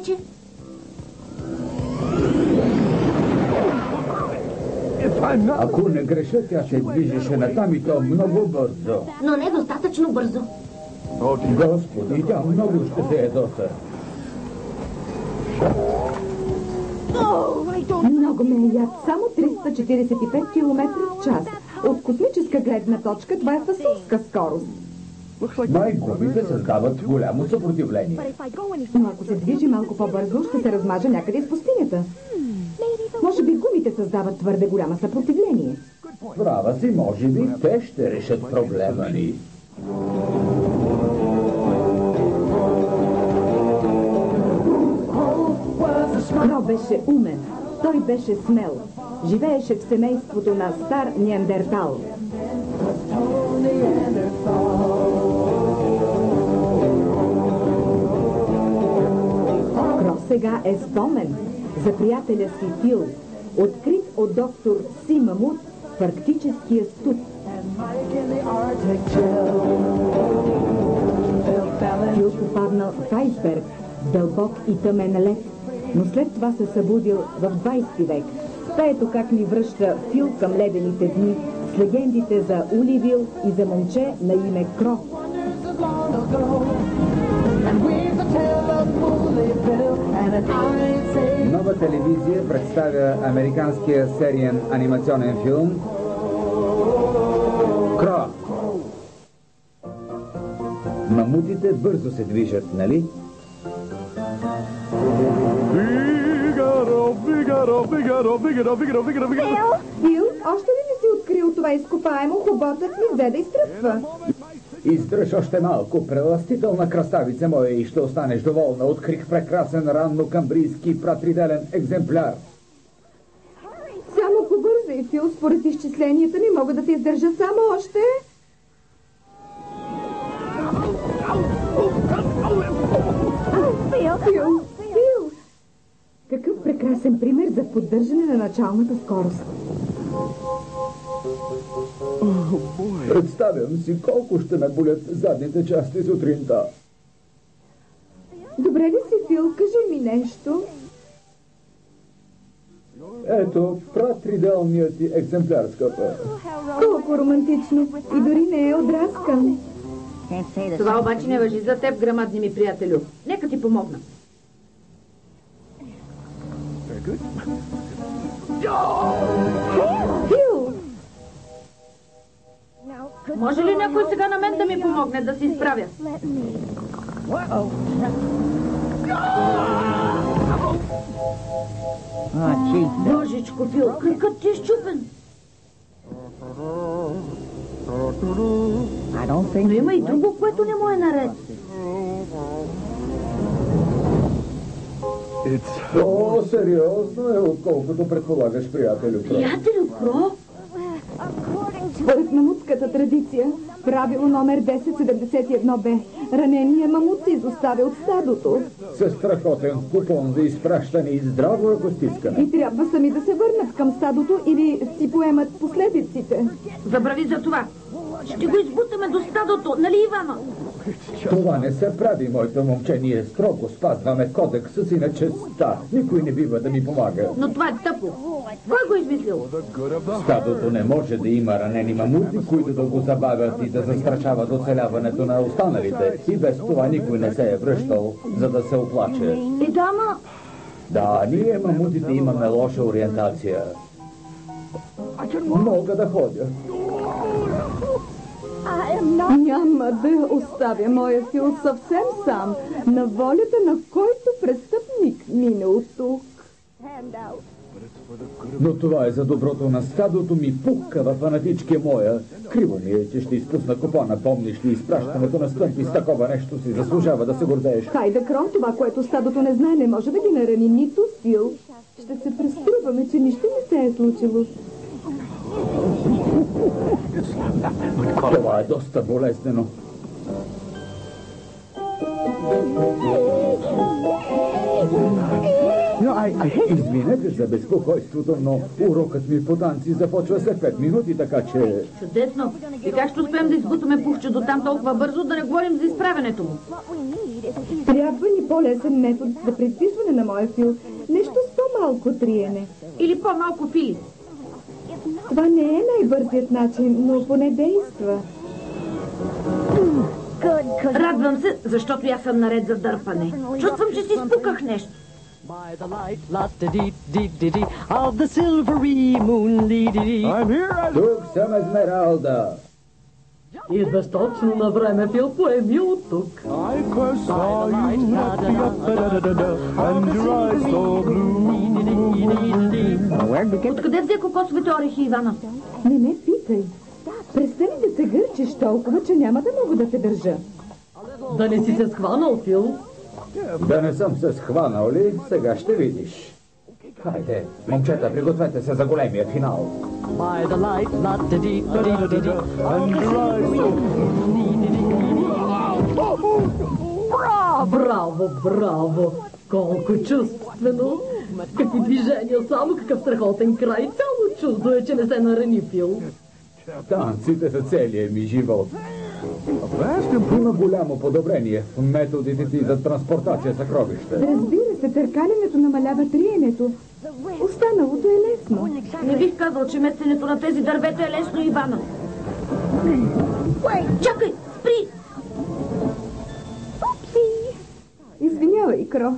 вече. Ако не греша, тя се движеше натам и то много бързо. Но не достатъчно бързо. Господи, тя много ще се ядоса. Много ме яд. Само 345 км в час. От космическа гледна точка това е фасулска скорост. Май гумите създават голямо съпротивление. Но ако се движи малко по-бързо, ще се размажа някъде из пустинята. Може би гумите създават твърде голямо съпротивление. Права си, може би те ще решат проблема ни. Кро беше умен. Той беше смел. Живееше в семейството на стар неандертал. Кро сега е спомен за приятеля си Фил, открит от доктор Си Мамут в арктическия студ. Фил попаднал в айсберг, дълбок и тъмен лед, но след това се събудил в 20 век. Ето как ни връща Фил към ледените дни с легендите за Уливил и за момче на име Кро. Нова телевизия представя американския сериен анимационен филм Кро. Мамутите бързо се движат, нали? Фил, още ли не си открил това изкопаемо? Хоботът ми взе да изтръпва. Издръж още малко, преластителна красавица моя, и ще останеш доволна. Открих прекрасен ранно-камбрийски пратриделен екземпляр. Само побързай, Фил, според изчисленията ми мога да те издържа само още. Фил! Какъв прекрасен пример за поддържане на началната скорост. Представям си колко ще ме болят задните части сутринта. Добре ли си, Фил? Кажи ми нещо. Ето, пратриделният ти екземпляр, скъпа. Колко романтично. И дори не е отраскан. Това обаче не важи за теб, грамадни ми приятелю. Нека ти помогна. Фил! Може ли някой сега на мен да ми помогне да се изправя? Божечко, Фил, кръкът ти е счупен. Но има и друго, което не му е наред. Сериозно е, отколкото предполагаш, приятелю Кро. Приятелю Кро? Според мамутската традиция, правило номер 1071Б, ранения мамут се изоставя от стадото. Със страхотен купон за изпращане и здраво ръкостискане. И трябва сами да се върнат към стадото или си поемат последиците. Забрави за това. Ще го избутаме до стадото, нали, Ивана? Това не се прави, моето момче. Ние строго спазваме кодекса си на честта. Никой не бива да ми помага. Но това е тъпо. Кой го е измислил? Стадото не може да има ранени мамути, които да го забавят и да застрашават оцеляването на останалите. И без това никой не се е връщал, за да се оплаче. И дама... Да, ние мамутите имаме лоша ориентация. Мога да ходя. Няма да оставя моя Фил съвсем сам, на волята на който престъпник мине от тук. Но това е за доброто на стадото ми, пукава фанатички моя. Криво ми е, че ще изпусна купона. Помниш ли изпращането на стъмпи с такова нещо си заслужава да се гордееш? Хайде, Крон, това, което стадото не знае, не може да ги нарани нито Фил. Ще се преструваме, че нищо не се е случило. Това е доста болезнено. Извинете за безпокойството, но урокът ми по танци започва след 5 минути, така че... Чудесно! И как ще успеем да избутаме Пухче до там толкова бързо, да не говорим за изправянето му? Трябва ни по-лесен метод за придвижване на моя фил. Нещо с по-малко триене. Или по-малко фили. Това не е най-бързият начин, но поне действа. Радвам се, защото аз съм наред за дърпане. Чувствам, че си спуках нещо. By the light, la-da-dee-dee-dee-dee, of the silvery moon, dee-dee-dee. Тук съм Есмералда. Идваш точно на време, Фил, поеми от тук. Откъде взе кокосовите орехи, Ивана? Не ме питай. Престани да се гърчиш толкова, че няма да мога да те държа. Да не си се схванал, Фил? Да не съм се схванал ли? Сега ще видиш. Хайде, момчета, пригответе се за големия финал. By the light, la-da-dee-dee-dee-dee, of the silvery moon, dee-dee-dee-dee. Браво, браво! Колко чувствено! Какви движения, само какъв страхотен край! Цяло чудо е, че не се нарани, Фил. Танците са целия ми живот. Има голямо подобрение в методите ти за транспортация съкровища. Разбира се, търкалянето намалява триенето. Останалото е лесно. Не бих казал, че местенето на тези дървета е лесно, Ивана. Чакай, спри! Извинявай, Кро.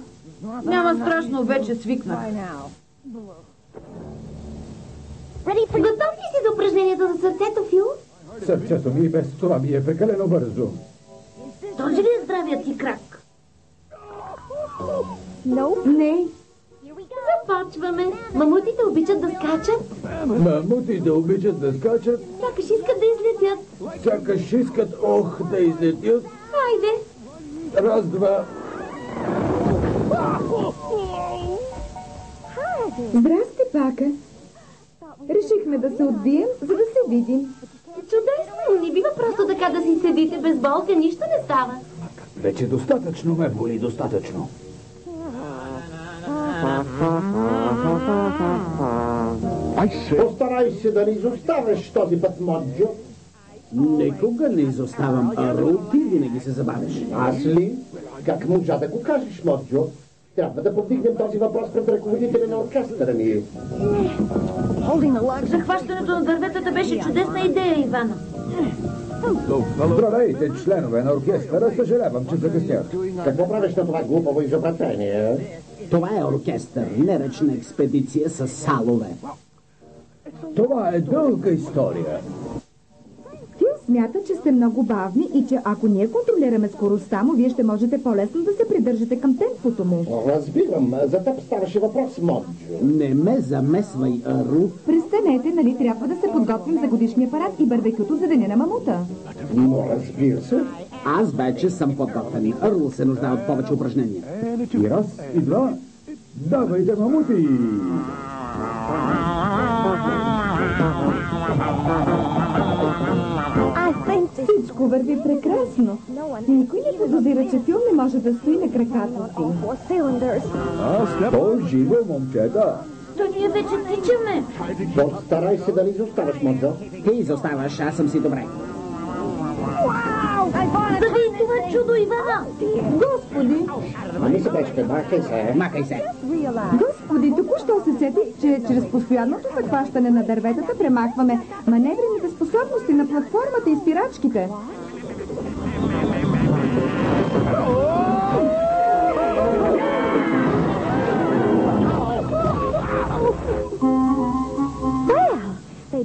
Няма страшно, вече свикнах. Готов ли си за упражнението за сърцето, Фил? Сърцето ми и без това ми е прекалено бързо. Този ли е здравият ти крак? Не. Започваме. Мамутите обичат да скачат. Мамутите обичат да скачат, Сякаш искат да излетят. сякаш искат, да излетят. Хайде. Раз, два. Здрасти, Пака. Решихме да се отбием, за да се видим. Чудесно. Не бива просто така да си седите без болка. Нищо не става. Вече достатъчно ме боли, достатъчно. Постарай се да не изоставяш този път, Моджо. Никога не изоставам, Ару, ти винаги се забавяш. Аз ли? Как можа да го кажеш, Моджо? Трябва да повдигнем този въпрос пред ръководителя на оркестъра ни. Захващането на дърветата беше чудесна идея, Ивана. Здравейте, членове на оркестъра, съжалявам, че закъснях. Какво правиш на това глупаво изобретение? Това е оркестър, неречна експедиция с салове. Това е дълга история. Фил смята, че сте много бавни и че ако ние контролираме скоростта му, вие ще можете по-лесно да се придържате към темпото му. Разбирам, за теб ставаше въпрос, Моджо. Не ме замесвай, Ару. Престанете, нали трябва да се подготвим за годишния парад и барбекюто за деня на мамута. Но разбира се. Аз вече съм подготвен. Ару се нуждае от повече упражнения. И раз, и два. Давайте, мамути! Всичко върви прекрасно. Никой не подозира, че Фил не може да стои на краката си. По-живо, момчета! То ние вече тичаме. Постарай се да не изоставаш, Моджо. Ти изоставаш, аз съм си добре. Да види това чудо, Ивана! Господи! Ами се беше, махай се. Махай се. Господи, току-що се сетих, че чрез постоянното захващане на дърветата премахваме маневрените способности на платформата и спирачките.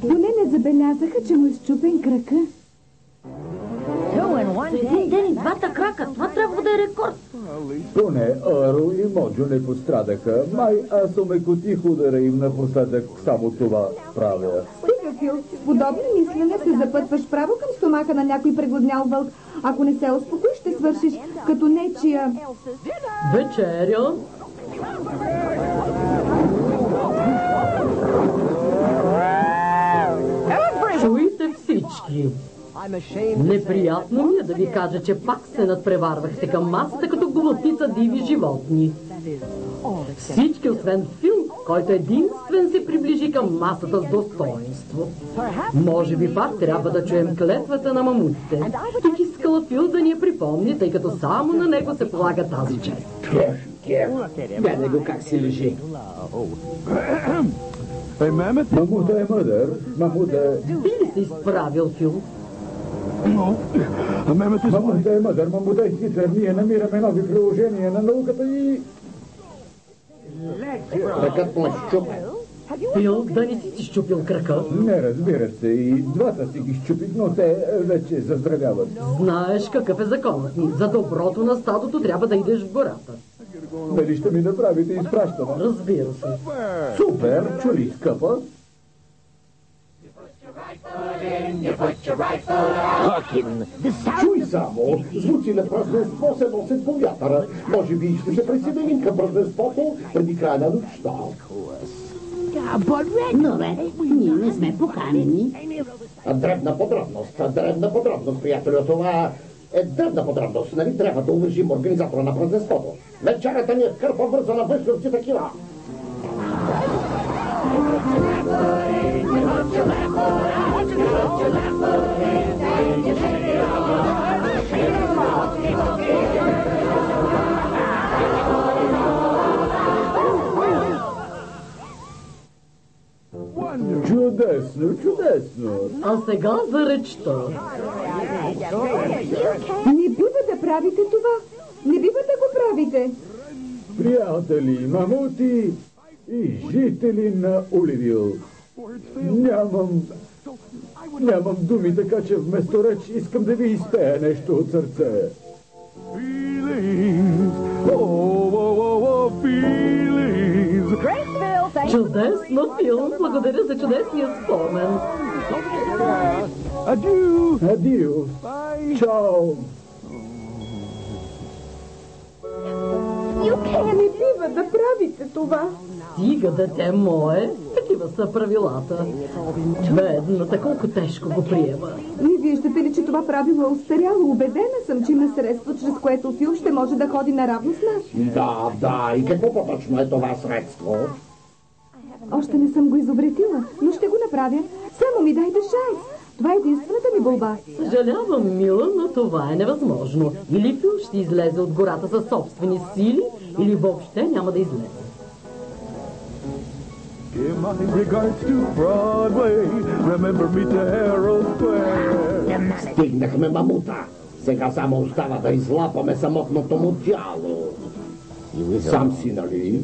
Поне не забелязаха, че му изчупен крака. За един ден и двата крака. Това трябва да е рекорд. Поне Ару и Моджо не пострадаха. Май аз омекотих удара им напоследък. Само това правя. Стига, Фил, с подобни мислене се запътваш право към стомаха на някой прегоднял вълк. Ако не се успокоиш, ще свършиш като нечия... Вечеря. Чуйте всички. Неприятно ми е да ви кажа, че пак се надпреварвахте към масата като глупица диви животни. Всички, освен Фил, който единствен се приближи към масата с достоинство. Може би пак трябва да чуем клетвата на мамутите. Бих искала Фил да ни я припомни, тъй като само на него се полага тази чест. Гледай го как си лежи. Мамута е мъдър. Мамута... Би ли се изправил, Фил? Мамута е мъдър, мамута е хитър. Ние намираме нови приложения на науката и... Кракът му е щупен. Фил, да не си щупил крака? Не, разбира се, и двата си ги щупих, но те вече заздравяват. Знаеш какъв е законът ни. За доброто на стадото трябва да идеш в гората. Дали ще ми направите изпращане? Разбира се. Супер, чули, скъпа? Чуй само, звуци на празненство се носят по вятъра. Може би ще се присъединим към празненството преди края на нощта. Но бе, ние не сме поканени. Дребна подробност, приятелю. Това е дребна подробност. Нали трябва да уважим организатора на празненството? Вечерята ни е кърпа вързана външности такива. Чудесно, чудесно. А сега за речта. Не бива да правите това. Не бива да го правите. Приятели, мамути и жители на Уливил. Нямам думи, така че вместо реч искам да ви изпея нещо от сърце. Чудесно, Фил. Благодаря за чудесния спомен. Адио. Чао. Не бива да правите това. Стига, дете мое. Такива са правилата. Бедната, колко тежко го приема. Не виждате ли, че това правило е устаряло? Убедена съм, че има средство, чрез което Фил ще може да ходи наравно с нас. Да. И какво по-точно е това средство? Още не съм го изобретила, но ще го направя. Само ми дайте шанс. Това е единствената ми молба. Съжалявам, мила, но това е невъзможно. Или Фил ще излезе от гората със собствени сили, или въобще няма да излезе. In my regards to Broadway, remember me to Herald Square. Стигнахме мамута. Сега само остава да излапаме самотното му тяло. Сам си, нали?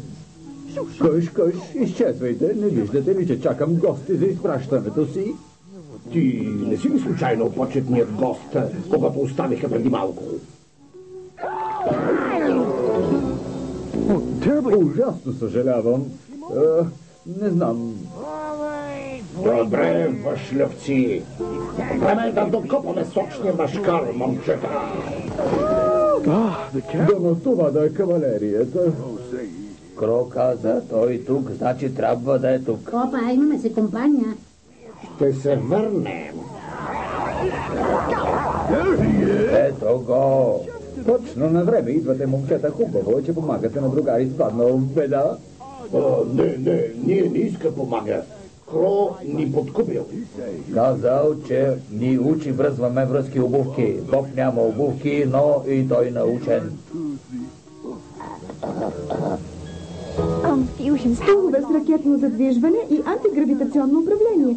Къш, изчезвайте. Не виждате ли, че чакам гости за изпращането си? Ти не си ли случайно почетният гост, когато оставиха преди малко? Ужасно съжалявам. Не знам. Добре, въшлевци. Време е да докопаме сочния машкар, момчета. Дано това да е кавалерията. Кро каза, той тук, значи трябва да е тук. Опа, имаме се компания. Ще се върнем. Ето го. Точно на време идвате, момчета. Хубаво е, че помагате на другари изпаднал в беда. Не, ние не иска помага. Кро ни подкупил. Казал, че ни учи връзваме връзки обувки. Бог няма обувки, но и той научен. Столове с ракетно задвижване и антигравитационно управление.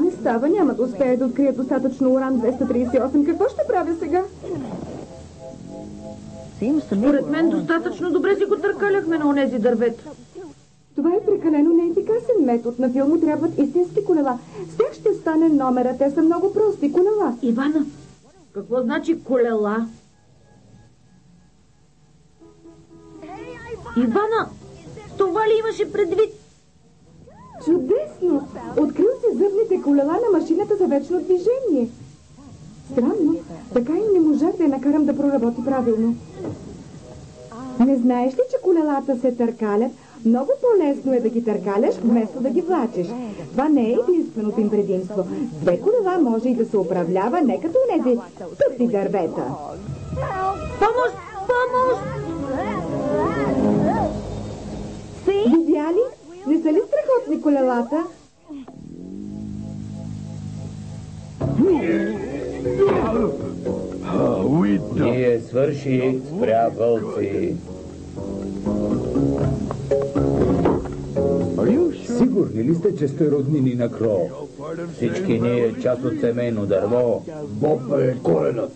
Не става, няма да успея да открия достатъчно уран-238. Какво ще правя сега? Според мен достатъчно добре си го търкаляхме на онези дървета. Това е прекалено неефикасен метод. На филму трябват истински колела. С тях ще стане номера. Те са много прости колела. Ивана, какво значи колела? Ивана, това ли имаше предвид? Чудесно! Открил си зъбните колела на машината за вечно движение. Странно, така и не можах да я накарам да проработи правилно. Не знаеш ли, че колелата се търкалят? Много по-лесно е да ги търкаляш, вместо да ги влачеш. Това не е единственото им предимство. С две колела може и да се управлява не като онези тъпи дървета. Помощ! Помощ! колелата? Ние свърши, приятелци. Сигурни ли сте, че сте роднини на Кро? Всички ние част от семейно дърво. Боб е коренът.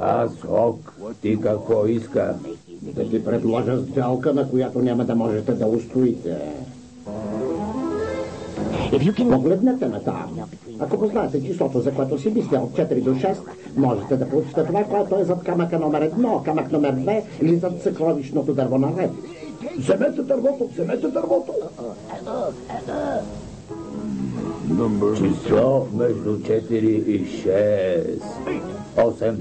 Аз Ок, ти какво иска? Да ти предложа сделка, на която няма да можете да устоите. Погледнете ме там. Ако познаете числото, за което си мисля от 4 до 6, можете да получите това, което е зад камъка номер 1, камък номер 2 или зад съкровищното дърво наред. Вземете дървото, вземете дървото! Число между 4 и 6. 8.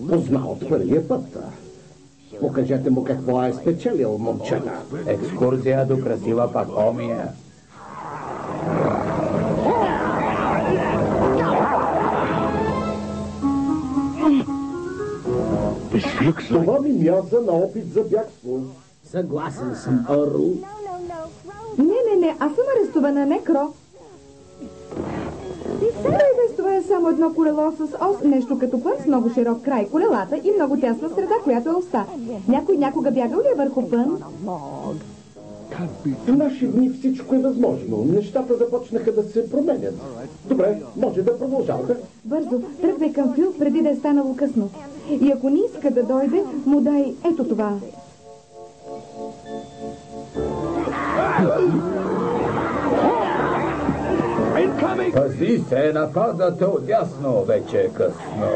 Позна от първия път. Покажете му какво е спечелил, момчета. Екскурзия до красива Пахомия. Това ми мяза на опит за бягство. Съгласен съм, Орл. Не, аз съм арестувана, не Кро. Той без това е само едно колело с ос, нещо като пън с много широк край колелата и много тясна среда, която е оста. Някой някога бягал ли е върху пън? В наши дни всичко е възможно. Нещата започнаха да се променят. Добре, може да продължавате. Бързо, тръгвай към Фил, преди да е станало късно. И ако не иска да дойде, му дай ето това. Пази се, нападате отдясно, вече е късно.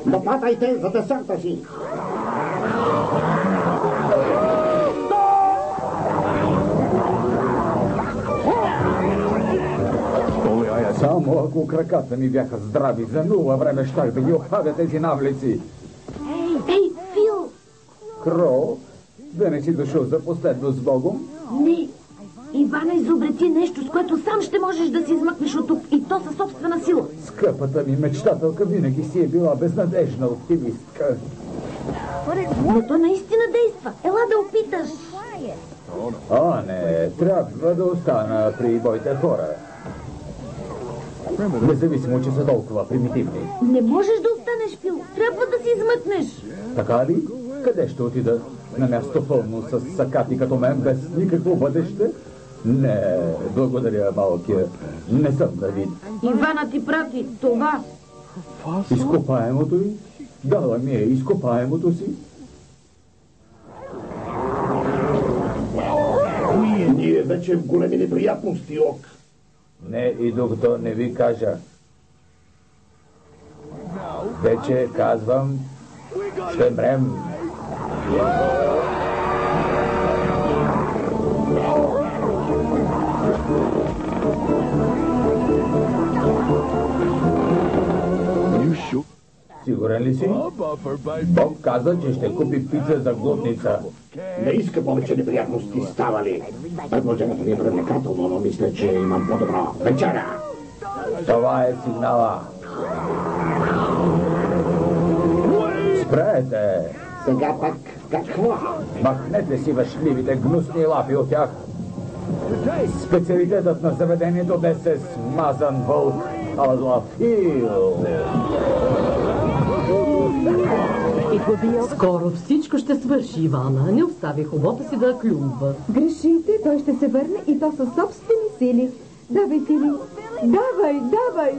Нападайте за десерта си! Само ако краката ми бяха здрави, за нула време щях да ги оправя тези навлици. Ей, Фил! Кро, да не си дошъл за последно с Богом? Не, Ивана изобрети нещо, с което сам ще можеш да си измъкнеш от тук, и то със собствена сила. Скъпата ми мечтателка винаги си е била безнадежна оптимистка. Но то наистина действа. Ела да опиташ. О, не, трябва да остана при моите хора. Независимо, че са толкова примитивни. Не можеш да останеш, Фил. Трябва да си измъкнеш. Така ли? Къде ще отида? На място пълно с сакати като мен, без никакво бъдеще? Не, благодаря, малкия. Не съм Давид. Ивана ти прати това. Изкопаемото ли? Дала ми е изкопаемото си. Ние вече в големи неприятности, Ок. Не, и докато не ви кажа. Вече казвам, ще мрем. Сигурен ли си? Боб каза, че ще купи пица за глутница. Не иска повече неприятности, става ли? Предложението ми е привлекателно, но мисля, че имам по-добро. Вечеря! Това е сигнала. Спрете! Сега пак какво? Махнете си въшливите гнусни лапи от тях. Специалитетът на заведението днес е смазан вълк Алафил. Скоро всичко ще свърши, Ивана. Не остави хубавата си да клюмва. Грешите, той ще се върне и то със собствени сили. Давай, Фили! Давай!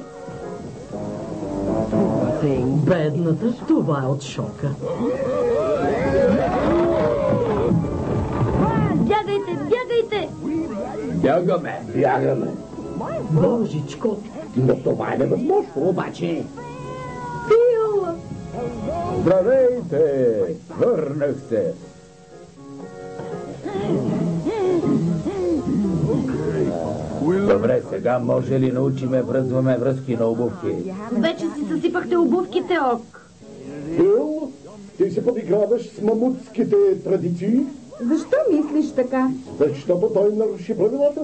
Бедната, това е от шока. Бягайте! Бягаме. Божичко! Но това е невъзможно, обаче. Фил! Здравейте! Върнах се! Добре, сега може ли научиме връзваме връзки на обувки? Вече си съсипахте обувките, Ок. Фил, ти се подиграваш с мамутските традиции? Защо мислиш така? Защото той наруши правилата.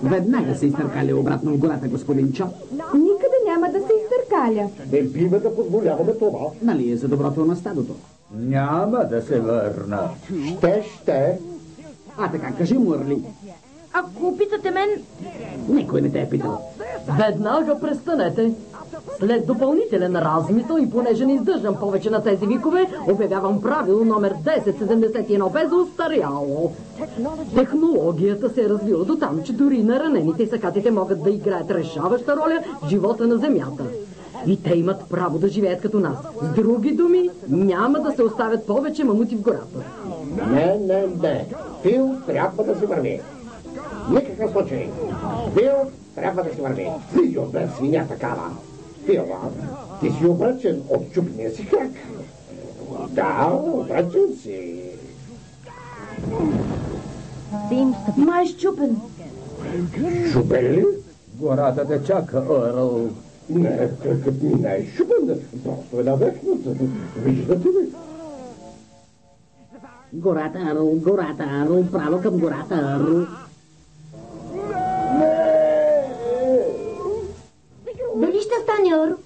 Веднага се изтъркали обратно в гората, господин Чо. Никъде няма да се изтъркаля. Валя. Не бива да позволяваме това. Нали е за доброто на стадото? Няма да се върна. Ще. А така, кажи му, Арли. Ако питате мен, Никой не те е питал. Веднага престанете. След допълнителен размисъл и понеже не издържам повече на тези викове, обявявам правило номер 1071 без устаряло. Технологията се е развила до там, че дори на ранените и сакатите могат да играят решаваща роля в живота на Земята. И те имат право да живеят като нас. С други думи, няма да се оставят повече мамути в гората. Не. Фил трябва да се върви. Никакъв случай. Фил трябва да се върви. Видео без свиня такава. Фил, ти си обръчен от чупния си крак. Да, обръчен си. май щупен. Чупен ли? Гората те чака, Оръл. Не, не е щупен. Просто е на вечност. Виждате ли? Гората, Арл, право към гората, Арл. Дали ще стане, Ор?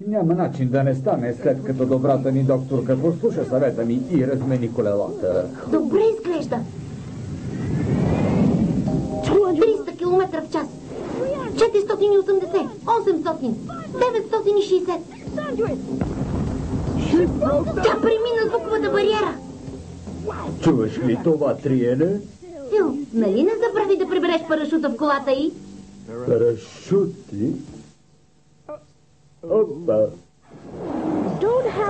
Няма начин да не стане, след като добрата ни докторка послуша съвета ми и размени колелата. Добре изглежда. 300 км в час. 480, 800, 960. Тя премина звуковата бариера. Чуваш ли това триене? Фил, нали не забрави да прибереш парашута в колата й? Парашути? Опа!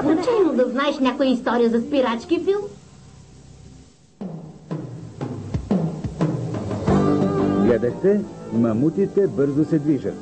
Случайно да знаеш някоя история за спирачки, Фил? Гледахте, мамутите бързо се движат.